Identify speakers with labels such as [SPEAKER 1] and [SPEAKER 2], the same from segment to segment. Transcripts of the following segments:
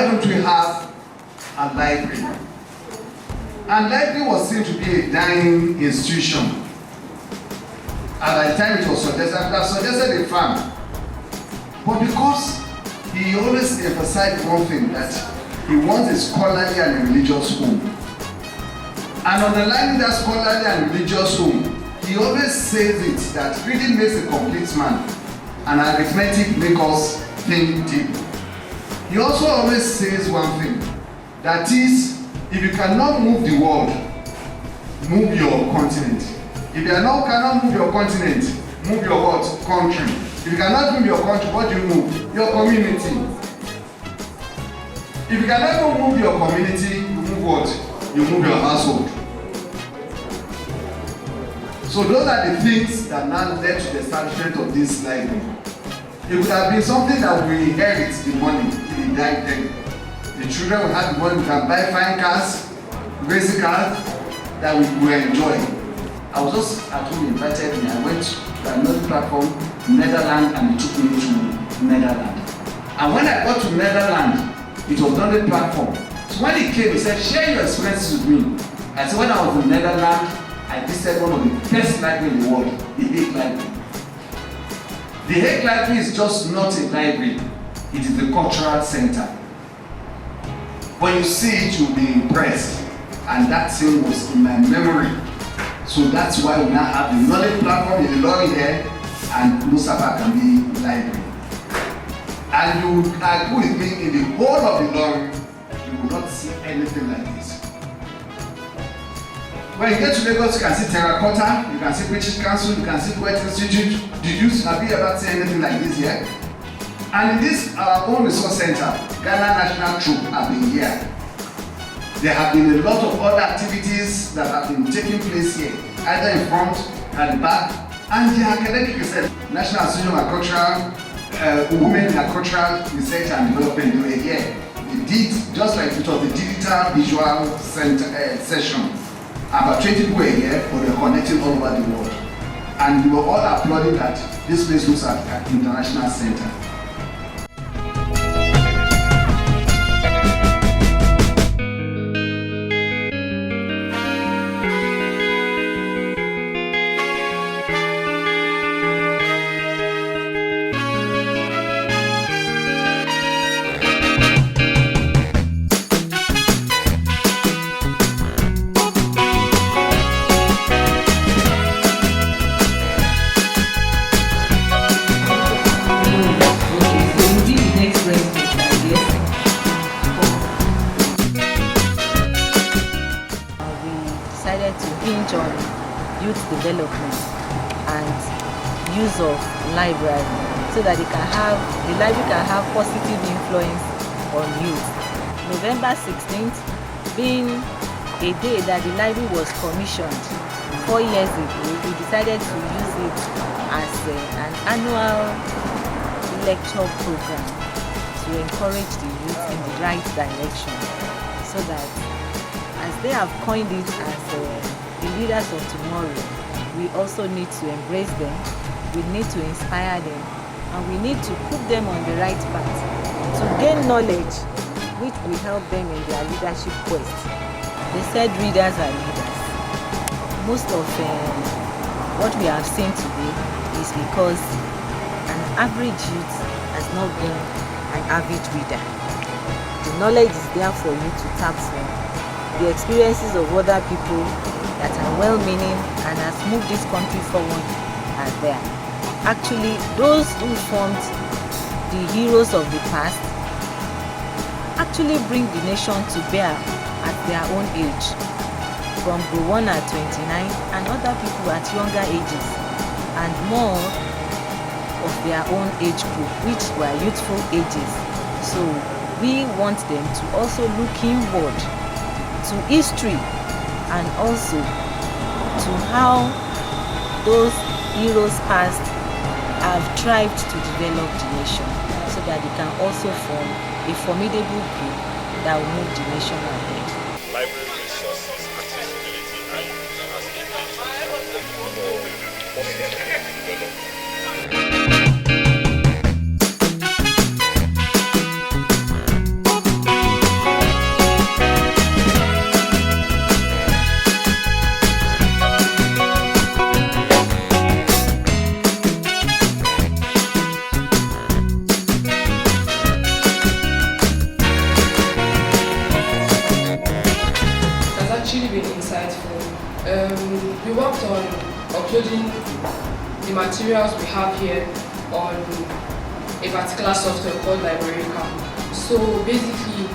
[SPEAKER 1] don't we have a library? And library was seen to be a dying institution. And by the time it was suggested, I suggested a farm. But because he always emphasized one thing, that he wants a scholarly and a religious home. And underlining that scholarly and religious home, he always says it that reading makes a complete man, and arithmetic makes us think deep. He also always says one thing, that is, if you cannot move the world, move your continent. If you cannot move your continent, move your what? Country. If you cannot move your country, what do you move? Your community. If you cannot move your community, you move what? You move your household. So those are the things that now led to the establishment of this library. It would have been something that we inherit the money if we died then. The children will have the money, we can buy fine cars, racing cars that we will enjoy. I was just at home, invited me. I went to another platform, Netherlands, and they took me to Netherlands. And when I got to Netherlands, it was not a platform. So when he came, he said, share your experiences with me. I said, when I was in Netherlands, I visited one of the best libraries in the world, the Hague Library. The Hague Library is just not a library, it is a cultural center. When you see it, you'll be impressed. And that thing was in my memory. So that's why we now have the knowledge platform in the Lorry here and Mustafa Akanbi Library. And you would agree with me, in the whole of the Lorry, you will not see anything like this. When you get to Lagos, you can see Terracotta, you can see British Council, you can see Poet Institute. Have you ever seen anything like this here? And in this, our own resource center, Ghana National Troop have been here. There have been a lot of other activities that have been taking place here, either in front, at the back, and the academic research. National Association of Agricultural, Women in Agricultural Research and Development, they were here. They did, just like it was the digital visual center, session. About 20 people were here, but they're connecting all over the world. And we were all applauding that this place looks like an international center.
[SPEAKER 2] On youth development and use of library, so that the library can have positive influence on youth. November 16th being a day that the library was commissioned 4 years ago, we decided to use it as an annual lecture program to encourage the youth in the right direction, so that as they have coined it as the leaders of tomorrow, we also need to embrace them, we need to inspire them, and we need to put them on the right path to gain knowledge which will help them in their leadership quest. They said readers are leaders. Most of what we have seen today is because an average youth has not been an average reader. The knowledge is there for you to tap from. The experiences of other people that are well-meaning and has moved this country forward are there. Actually, those who formed the heroes of the past actually bring the nation to bear at their own age. From Gowon at 29 and other people at younger ages, and more of their own age group, which were youthful ages. So we want them to also look inward to history, and also to how those heroes past have tried to develop the nation, so that they can also form a formidable group that will move the nation ahead.
[SPEAKER 3] Library resources, accessibility, and as a positive development.
[SPEAKER 4] we worked on uploading the materials we have here on a particular software called Librarica. So basically,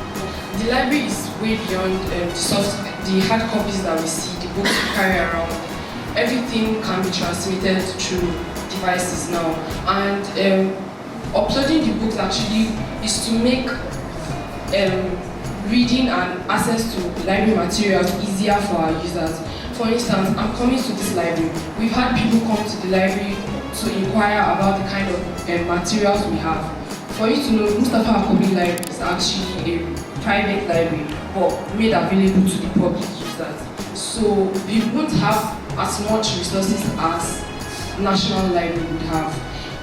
[SPEAKER 4] the library is way beyond the hard copies that we see, the books we carry around. Everything can be transmitted through devices now, and uploading the books actually is to make reading and access to library materials easier for our users. For instance, I'm coming to this library. We've had people come to the library to inquire about the kind of materials we have. For you to know, Mustafa Akanbi Library is actually a private library, but made available to the public users. So we won't have as much resources as National Library would have.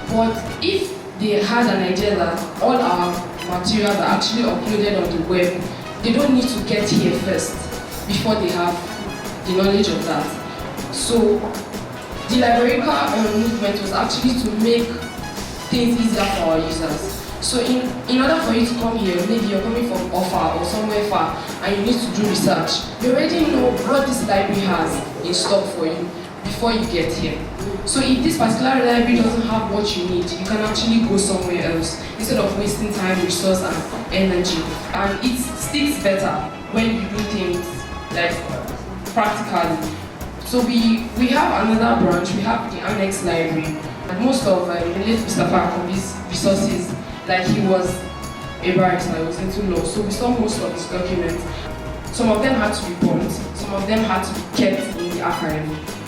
[SPEAKER 4] But if they had an idea that all our materials are actually uploaded on the web, they don't need to get here first before they have the knowledge of that. So the Librarica movement was actually to make things easier for our users. So in order for you to come here, maybe you're coming from Offa or somewhere far and you need to do research, you already know what this library has in stock for you before you get here. So if this particular library doesn't have what you need, you can actually go somewhere else instead of wasting time, resource and energy. And it sticks better when you do things like practically. So we have another branch, we have the Annex Library. And most of late Mustafa Akanbi's resources, like he was a barrister, he was into law, so we saw most of his documents. Some of them had to be burnt, some of them had to be kept in the archive,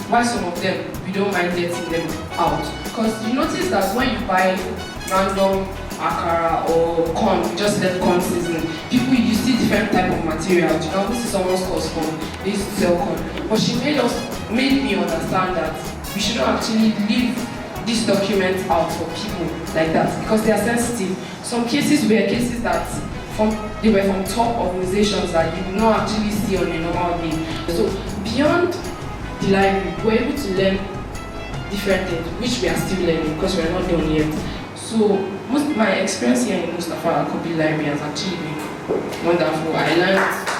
[SPEAKER 4] while some of them, we don't mind letting them out. Because you notice that when you buy random akara or corn, you just let corn season, people, you see different type of materials. You know, this is someone's cost corn, they used to sell corn. But she made me understand that we shouldn't actually leave these documents out for people like that because they are sensitive. Some cases were cases that they were from top organizations that you would not actually see on a normal day. So beyond the library, we're able to learn different things, which we are still learning because we're not done yet. So my experience here in Mustafa Akanbi Library has actually been wonderful. I learned